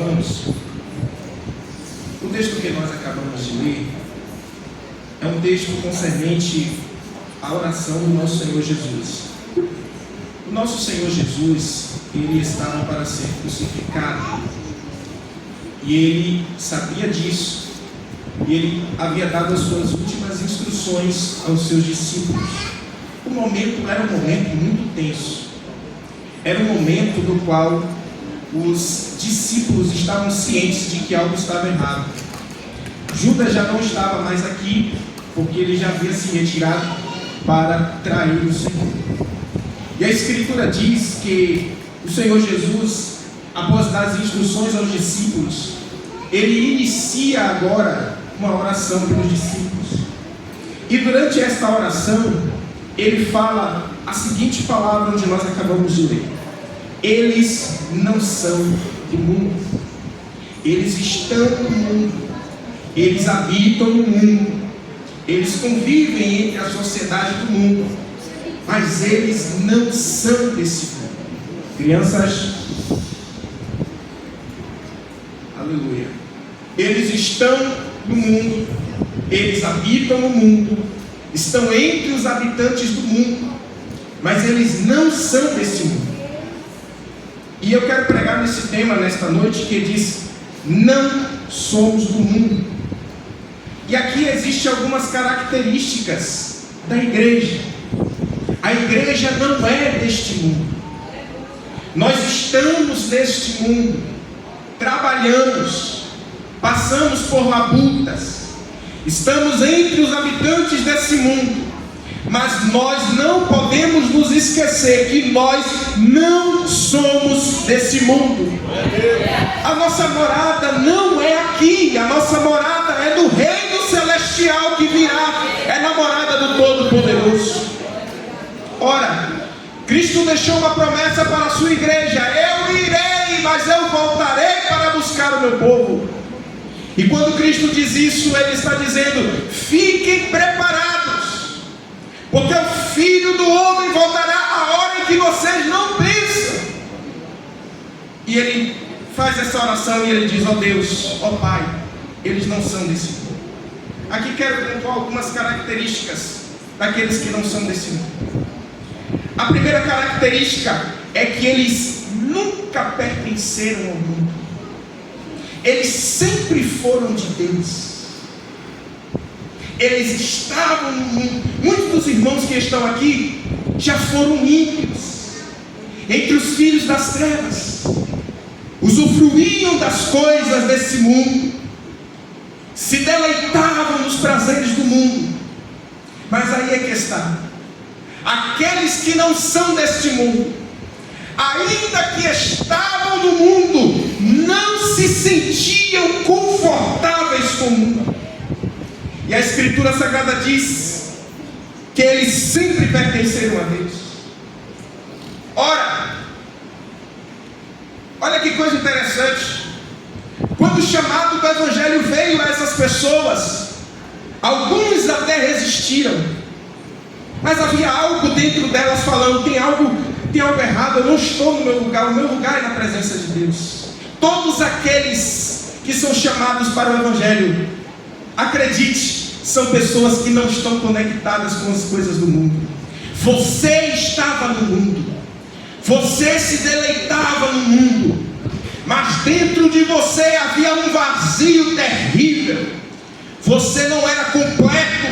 Vamos. O texto que nós acabamos de ler é um texto concernente à oração do nosso Senhor Jesus. O nosso Senhor Jesus, ele estava para ser crucificado. E ele sabia disso. E ele havia dado as suas últimas instruções aos seus discípulos. O momento era um momento muito tenso. Era um momento do qual os discípulos estavam cientes de que algo estava errado. Judas já não estava mais aqui, porque ele já havia se retirado para trair o Senhor. E a Escritura diz que o Senhor Jesus, após dar as instruções aos discípulos, ele inicia agora uma oração pelos discípulos. E durante esta oração, ele fala a seguinte palavra onde nós acabamos de ler: eles não são do mundo, eles estão no mundo, eles habitam no mundo, eles convivem entre a sociedade do mundo, mas eles não são desse mundo. Crianças, aleluia. Eles estão no mundo, eles habitam no mundo, estão entre os habitantes do mundo, mas eles não são desse mundo. E eu quero pregar nesse tema nesta noite, que diz: não somos do mundo. E aqui existem algumas características da igreja. A igreja não é deste mundo. Nós estamos neste mundo, trabalhamos, passamos por labutas, estamos entre os habitantes desse mundo, mas nós não podemos nos esquecer que nós não somos desse mundo. A nossa morada não é aqui, a nossa morada é do reino celestial que virá, é na morada do Todo-Poderoso. Ora, Cristo deixou uma promessa para a sua igreja: eu irei, mas eu voltarei para buscar o meu povo. E quando Cristo diz isso, Ele está dizendo: fiquem preparados, porque o Filho do Homem voltará a hora em que vocês não pensam. E Ele faz essa oração e Ele diz: ó Deus, ó Pai, eles não são desse mundo. Aqui quero pontuar algumas características daqueles que não são desse mundo. A primeira característica é que eles nunca pertenceram ao mundo. Eles sempre foram de Deus. Eles estavam no mundo. Muitos dos irmãos que estão aqui já foram ímpios, entre os filhos das trevas, usufruíam das coisas desse mundo, se deleitavam nos prazeres do mundo. Mas aí é que está: aqueles que não são deste mundo, ainda que estavam no mundo, não se sentiam confortáveis com o mundo. E a Escritura Sagrada diz que eles sempre pertenceram a Deus. Ora, olha que coisa interessante. Quando o chamado do Evangelho veio a essas pessoas, alguns até resistiram, mas havia algo dentro delas falando: tem algo errado, eu não estou no meu lugar, o meu lugar é na presença de Deus. Todos aqueles que são chamados para o Evangelho, acredite, são pessoas que não estão conectadas com as coisas do mundo. Você estava no mundo, você se deleitava no mundo, mas dentro de você havia um vazio terrível. Você não era completo,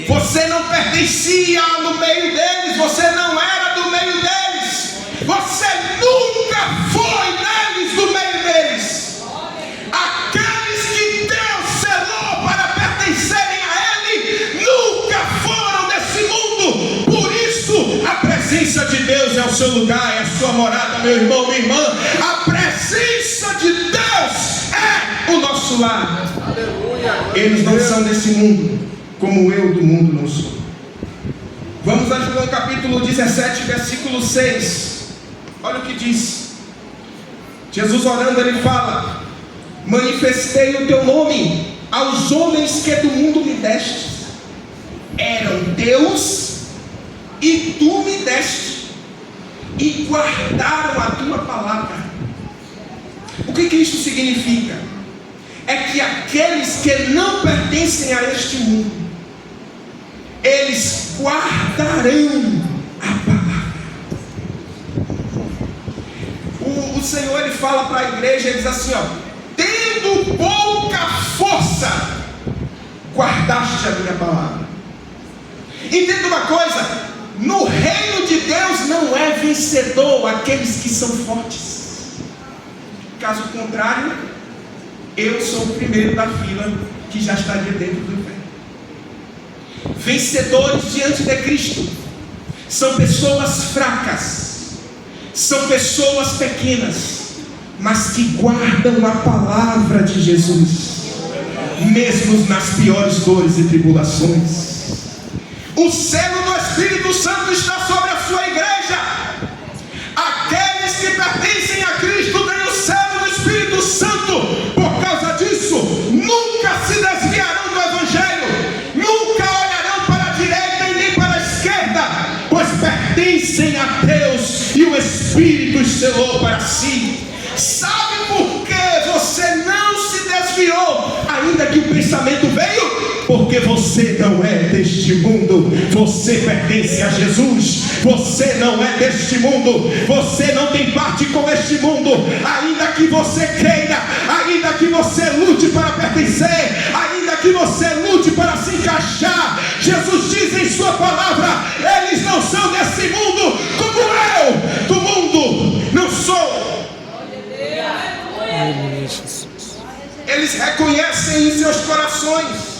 você não pertencia no meio deles, você não era do meio deles, você nunca foi neles, do meio deles. Aqueles que Deus selou para pertencerem a Ele nunca foram desse mundo. Por isso a presença de Deus é o seu lugar, é a sua morada, meu irmão, minha irmã. A presença de Deus é o nosso lar. Eles não são desse mundo, como eu do mundo não sou. Vamos a João capítulo 17, versículo 6. Olha o que diz. Jesus orando, ele fala: manifestei o teu nome aos homens que do mundo me deste. Eram Deus e tu me deste, e guardaram a tua palavra. O que isso significa? É que aqueles que não pertencem a este mundo, eles guardarão a palavra. O Senhor, ele fala para a igreja, ele diz assim, ó: tendo pouca força, guardaste a minha palavra. Entenda uma coisa: no reino de Deus não é vencedor aqueles que são fortes. Caso contrário, eu sou o primeiro da fila que já estaria dentro do inferno. Vencedores diante de Cristo são pessoas fracas, são pessoas pequenas, mas que guardam a palavra de Jesus, mesmo nas piores dores e tribulações. O selo do Espírito Santo está sobre a sua igreja. Aqueles que pertencem a Cristo têm o selo do Espírito Santo. Por causa disso, nunca se desviarão do Evangelho, nunca olharão para a direita e nem para a esquerda, pois pertencem a Deus e o Espírito os selou para si. Sabe por que você não se desviou, ainda que o pensamento veio? Porque você não é deste mundo, você pertence a Jesus. Você não é deste mundo, você não tem parte com este mundo. Ainda que você queira, ainda que você lute para pertencer, ainda que você lute para se encaixar, Jesus diz em sua palavra: eles não são desse mundo, como eu do mundo não sou. Eles reconhecem em seus corações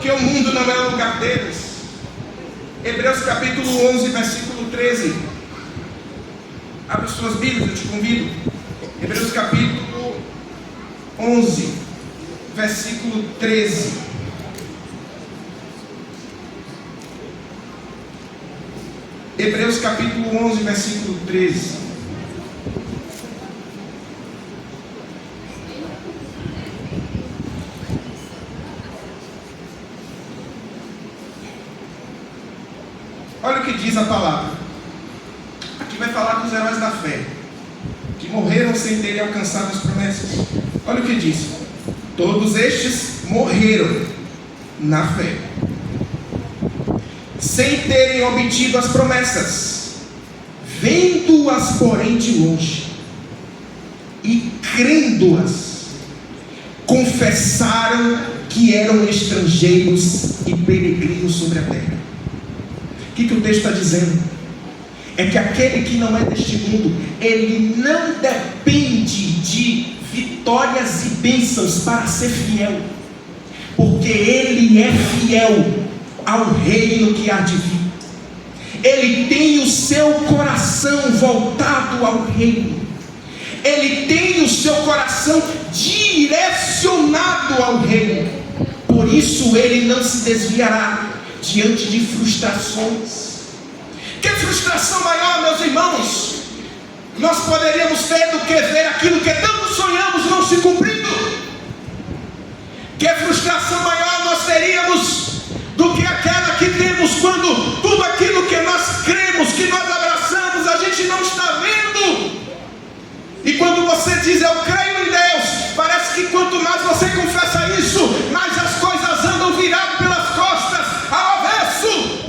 que o mundo não é o lugar deles. Hebreus capítulo 11, versículo 13. Abre suas Bíblias, eu te convido. Hebreus capítulo 11, versículo 13. Hebreus capítulo 11, versículo 13. Olha o que diz a palavra. Aqui vai falar dos heróis da fé, que morreram sem terem alcançado as promessas. Olha o que diz: todos estes morreram na fé, sem terem obtido as promessas, vendo-as porém de longe, e crendo-as, confessaram que eram estrangeiros e peregrinos sobre a terra. O que o texto está dizendo? É que aquele que não é deste mundo, ele não depende de vitórias e bênçãos para ser fiel, porque ele é fiel ao reino que há de vir. Ele tem o seu coração voltado ao reino, ele tem o seu coração direcionado ao reino. Por isso ele não se desviará diante de frustrações. Que frustração maior, meus irmãos, nós poderíamos ter do que ver aquilo que tanto sonhamos não se cumprindo? Que frustração maior nós teríamos do que aquela que temos quando tudo aquilo que nós cremos, que nós abraçamos, a gente não está vendo? E quando você diz eu creio em Deus, parece que quanto mais você confessa isso, mais as coisas andam viradas pelas costas, ao avesso.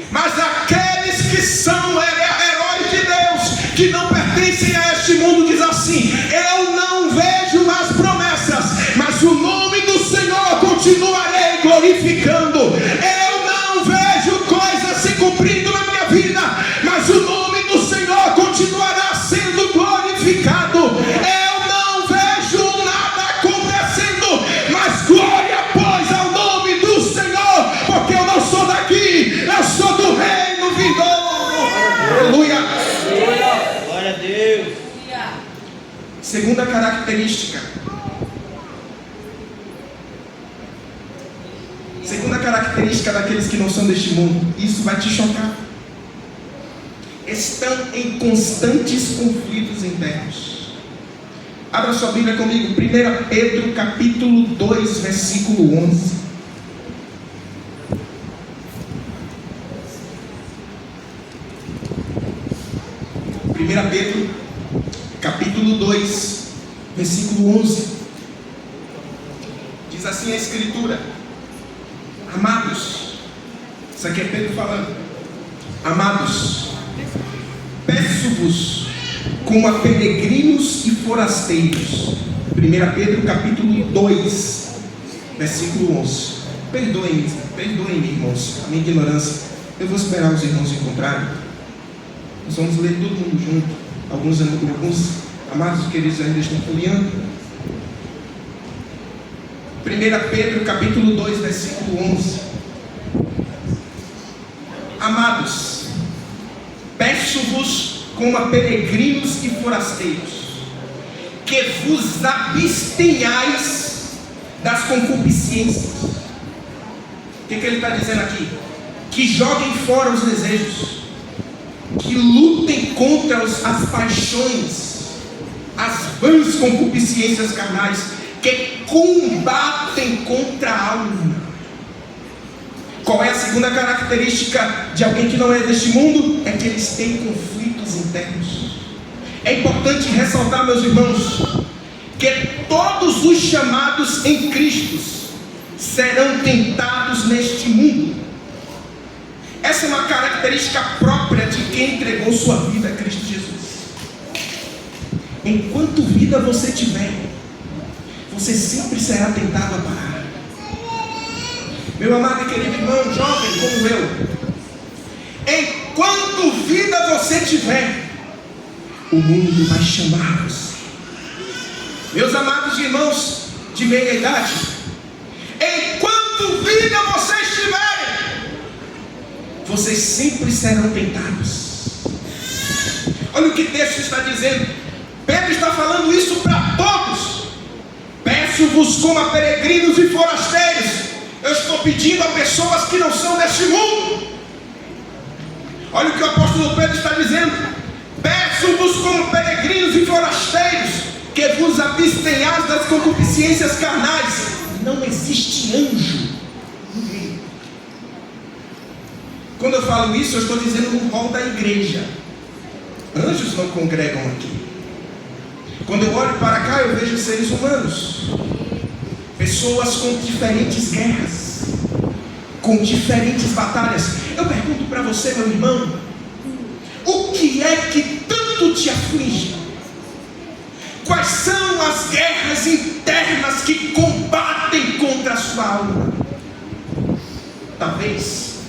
Mas aqueles que são heróis de Deus, que não pertencem a este mundo, diz assim: eu não vejo as promessas, mas o nome do Senhor continuarei glorificando. Eu não vejo coisas se cumprindo na minha vida, mas o nome do Senhor continuará sendo glorificado. Eu não vejo nada acontecendo, mas glória pois ao nome do Senhor, porque eu não sou daqui, eu sou do reino vindouro. Aleluia. Glória a Deus. Segunda característica. Segunda característica daqueles que não são deste mundo. Isso vai te chocar. Estão em constantes conflitos internos. Abra sua Bíblia comigo. 1 Pedro capítulo 2, versículo 11. 1 Pedro capítulo 2, versículo 11. Diz assim a Escritura: amados, isso aqui é Pedro falando, amados, peço-vos como a peregrinos e forasteiros. 1 Pedro capítulo 2, versículo 11. Perdoem-me, irmãos, a minha ignorância. Eu vou esperar os irmãos encontrarem. Nós vamos ler todo mundo junto. Alguns amados queridos ainda estão folheando. 1 Pedro capítulo 2, versículo 11. Amados, peço-vos como a peregrinos e forasteiros, que vos abstenhais das concupiscências. O que ele está dizendo aqui? Que joguem fora os desejos, que lutem contra as paixões, as vãs concupiscências carnais, que combatem contra a alma. Qual é a segunda característica de alguém que não é deste mundo? É que eles têm conflitos internos. É importante ressaltar, meus irmãos, que todos os chamados em Cristo serão tentados neste mundo. Essa é uma característica própria de quem entregou sua vida a Cristo Jesus. Enquanto vida você tiver, você sempre será tentado a parar. Meu amado e querido irmão, jovem como eu, enquanto vida você tiver, o mundo vai chamar você. Meus amados irmãos de meia idade, enquanto vida vocês tiverem, vocês sempre serão tentados. Olha o que o texto está dizendo. Pedro está falando isso para todos. Peço-vos como a peregrinos e forasteiros. Eu estou pedindo a pessoas que não são deste mundo. Olha o que o apóstolo Pedro está dizendo: peço-vos como peregrinos e forasteiros, que vos abstenhais das concupiscências carnais. Não existe anjo no meio. Quando eu falo isso, eu estou dizendo no rol da igreja. Anjos não congregam aqui. Quando eu olho para cá, eu vejo seres humanos, pessoas com diferentes guerras, com diferentes batalhas. Eu pergunto para você, meu irmão, o que é que tanto te aflige? Quais são as guerras internas que combatem contra a sua alma? Talvez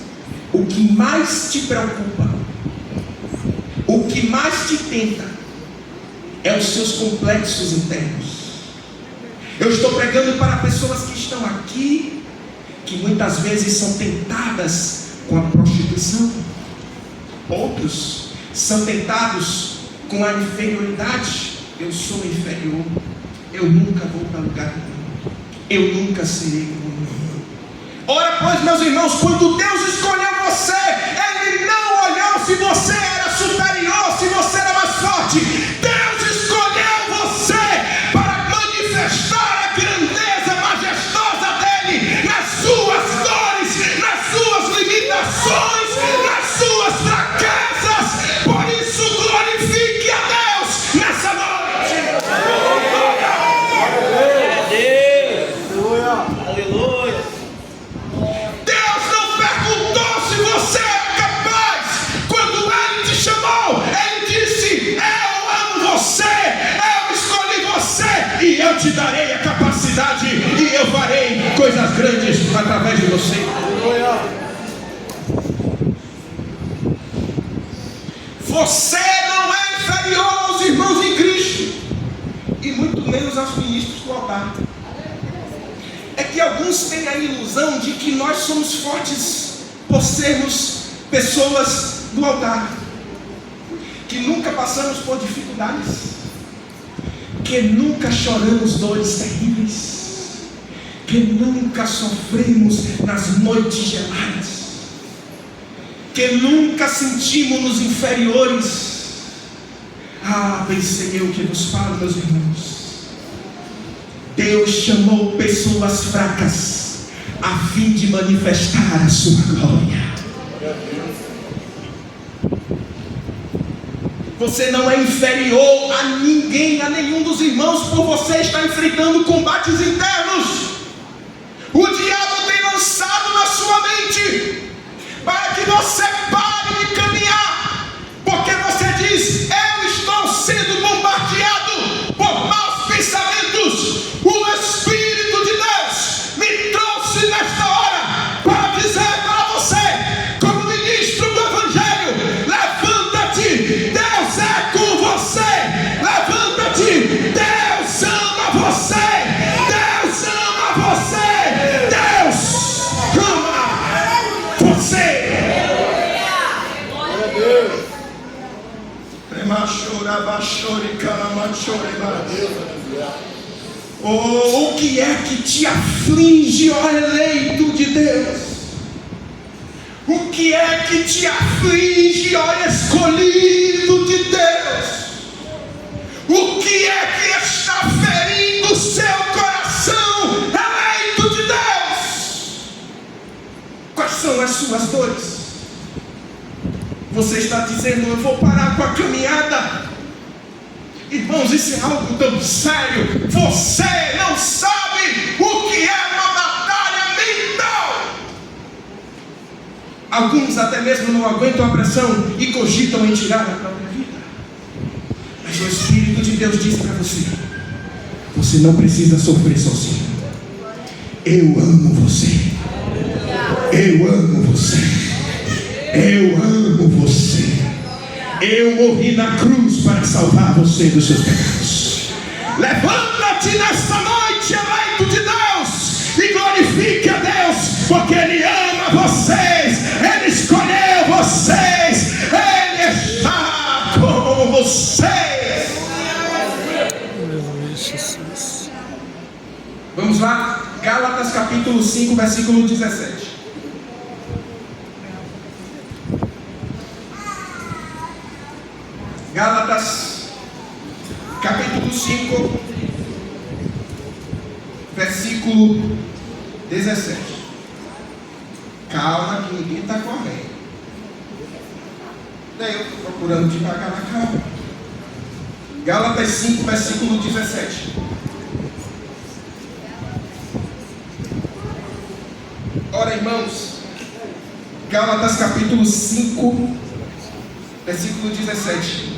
o que mais te preocupa, o que mais te tenta, é os seus complexos internos. Eu estou pregando para pessoas que estão aqui, que muitas vezes são tentadas com a prostituição. Outros são tentados com a inferioridade. Eu sou inferior, eu nunca vou para lugar nenhum, eu nunca serei como nenhum. Ora, pois, meus irmãos, quando Deus escolheu você, Ele não olhou se você era superior, se você era mais forte. Deus escolheu você para manifestar a grandeza majestosa dEle nas suas dores, nas suas limitações, nas suas fraquezas. Por isso, glorifique a Deus nessa noite. Aleluia. Deus não perguntou se você era capaz. Quando Ele te chamou, Ele disse: eu amo você, eu escolhi você, e eu te darei a capacidade, e eu farei coisas grandes através de você. Você não é inferior aos irmãos em Cristo, e muito menos aos ministros do altar. É que alguns têm a ilusão de que nós somos fortes por sermos pessoas do altar, que nunca passamos por dificuldades, que nunca choramos dores terríveis, que nunca sofremos nas noites geladas, que nunca sentimos-nos inferiores. Ah, bem sei eu que vos falo, meus irmãos. Deus chamou pessoas fracas a fim de manifestar a sua glória. Você não é inferior a ninguém, a nenhum dos irmãos, por você estar enfrentando combates internos. O diabo tem lançado na sua mente para que você pare de caminhar, porque você diz: eu estou sendo bombardeado por maus pensamentos. O Espírito de Deus me trouxe nesta hora para dizer para você, como ministro do Evangelho: levanta-te, Deus é com você. Levanta-te, Deus ama você. Deus ama você. Deus ama você. Oh, o que é que te aflige, ó eleito de Deus? O que é que te aflige, ó escolhido de Deus? O que é que está ferindo o seu coração, eleito de Deus? Quais são as suas dores? Você está dizendo: eu vou parar com a caminhada. Irmãos, isso é algo tão sério. Você não sabe o que é uma batalha mental. Alguns até mesmo não aguentam a pressão e cogitam em tirar a própria vida. Mas o Espírito de Deus diz para você: você não precisa sofrer sozinho. Eu amo você. Eu amo você. Eu amo você. Eu morri na cruz para salvar você dos seus pecados. Levanta-te nesta noite, eleito de Deus, e glorifique a Deus, porque Ele ama vocês. Ele escolheu vocês. Ele está com vocês. Vamos lá, Gálatas capítulo 5, versículo 17. Gálatas, capítulo 5, versículo 17. Calma que ninguém está correndo. Daí eu estou procurando devagar na calma. Gálatas 5, versículo 17. Ora, irmãos, Gálatas capítulo 5, versículo 17.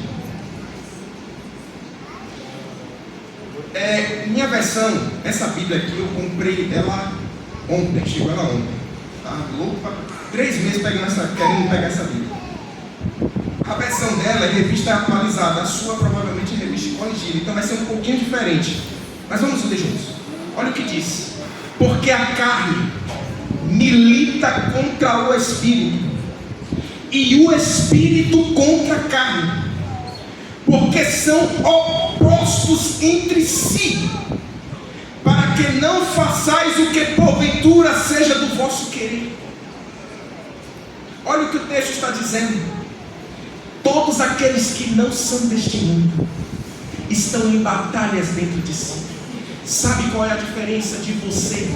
Minha versão, essa Bíblia aqui, eu comprei ela ontem, chegou ela ontem. Tá louco? 3 meses querendo pegar essa Bíblia. A versão dela é revista atualizada, a sua provavelmente é revista corrigida, então vai ser um pouquinho diferente. Mas vamos ler juntos. Olha o que diz: porque a carne milita contra o Espírito, e o Espírito contra a carne, porque são opostos entre si, para que não façais o que porventura seja do vosso querer. Olha o que o texto está dizendo: todos aqueles que não são deste mundo estão em batalhas dentro de si. Sabe qual é a diferença de você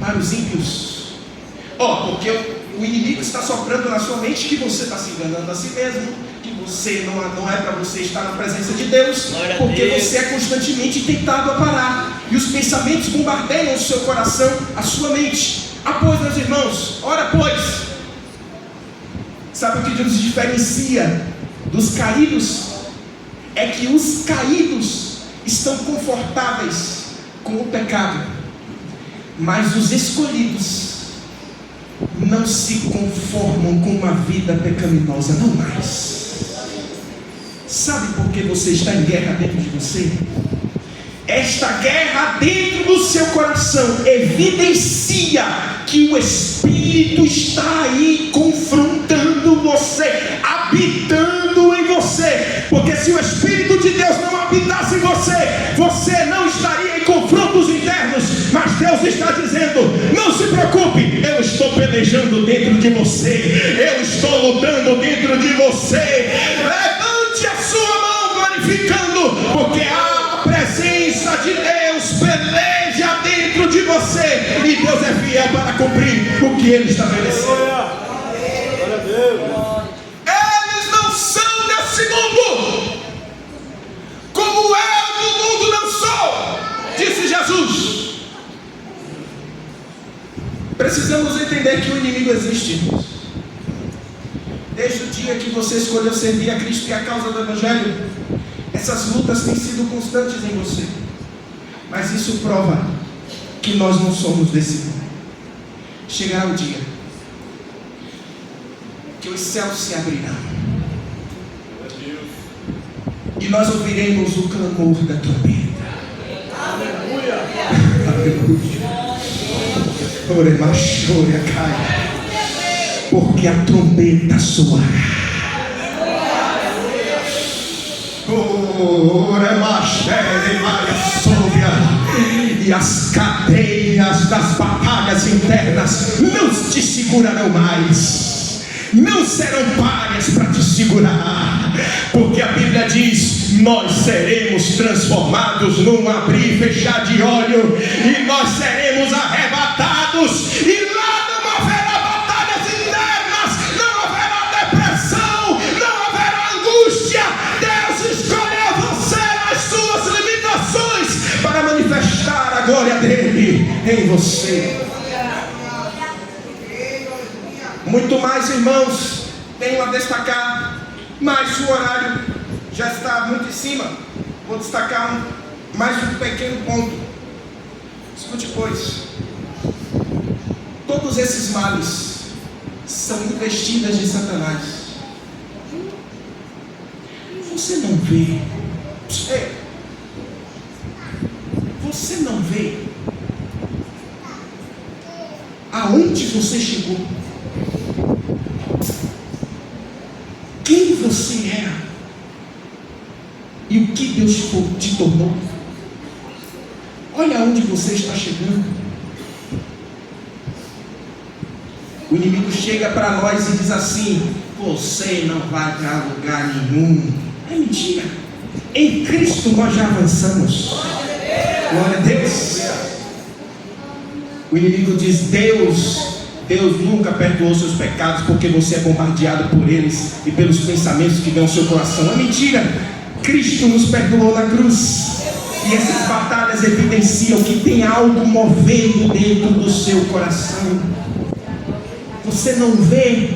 para os ímpios? Porque o inimigo está soprando na sua mente que você está se enganando a si mesmo, que você não é para você estar na presença de Deus, porque você é constantemente tentado a parar, e os pensamentos bombardeiam o seu coração, a sua mente. Pois, meus irmãos, ora pois, sabe o que nos diferencia dos caídos? É que os caídos estão confortáveis com o pecado, mas os escolhidos não se conformam com uma vida pecaminosa, não mais. Sabe por que você está em guerra dentro de você? Esta guerra dentro do seu coração evidencia que o Espírito está aí confrontando você, habitando em você. Porque se o Espírito de Deus não habitasse em você, você não estaria em confrontos internos. Mas Deus está dizendo: não se preocupe, eu estou pelejando dentro de você, eu estou lutando dentro de você. Levante a sua mão glorificando, porque a presença de Deus peleja dentro de você, e Deus é fiel para cumprir o que Ele estabeleceu. Eles não são desse mundo, Precisamos entender que o inimigo existe, irmãos. Desde o dia que você escolheu servir a Cristo e a causa do Evangelho, essas lutas têm sido constantes em você. Mas isso prova que nós não somos desse mundo. Chegará o dia que os céus se abrirão e nós ouviremos o clamor da trombeta. Aleluia. Aleluia. Porque a trombeta soará. E as cadeias das batalhas internas não te segurarão mais, não serão páreas para te segurar, porque a Bíblia diz: nós seremos transformados num abrir e fechar de olho, e nós seremos arrebatados, e lá não haverá batalhas internas, não haverá depressão, não haverá angústia. Deus escolheu você nas suas limitações para manifestar a glória dele em você. Muito mais, irmãos, tenho a destacar, mas o horário já está muito em cima. Vou destacar mais um pequeno ponto. Escute, pois, todos esses males são investidas de Satanás. Você não vê, você não vê aonde você chegou, quem você era e o que Deus te tornou. Olha aonde você está chegando. O inimigo chega para nós e diz assim: você não vai para lugar nenhum. É mentira. Em Cristo nós já avançamos. Glória a Deus. O inimigo diz: Deus nunca perdoou seus pecados, porque você é bombardeado por eles e pelos pensamentos que vêm ao seu coração. É mentira. Cristo nos perdoou na cruz, e essas batalhas evidenciam que tem algo movendo dentro do seu coração. Você não vê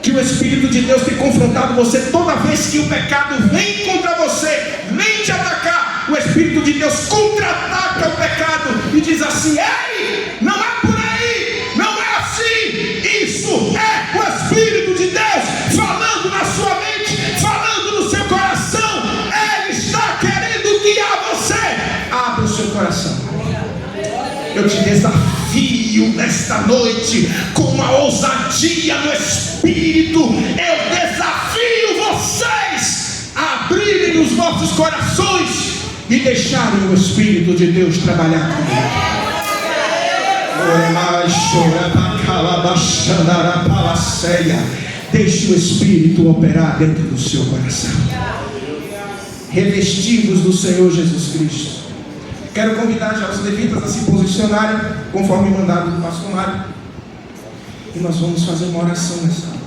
que o Espírito de Deus tem confrontado você toda vez que o pecado vem contra você, vem te atacar? O Espírito de Deus contra-ataca o pecado e diz assim: ei, não é por aí, não é assim. Isso é o Espírito de Deus falando na sua mente, falando no seu coração. Ele está querendo guiar você. Abra o seu coração. Eu te desafio nesta noite, com uma ousadia no Espírito. Eu desafio vocês a abrirem os vossos corações e deixarem o Espírito de Deus trabalhar comigo. Deixe o Espírito operar dentro do seu coração. Revestivos do Senhor Jesus Cristo. Quero convidar já os levitas a se posicionarem conforme mandado do pastor Mário, e nós vamos fazer uma oração nessa hora.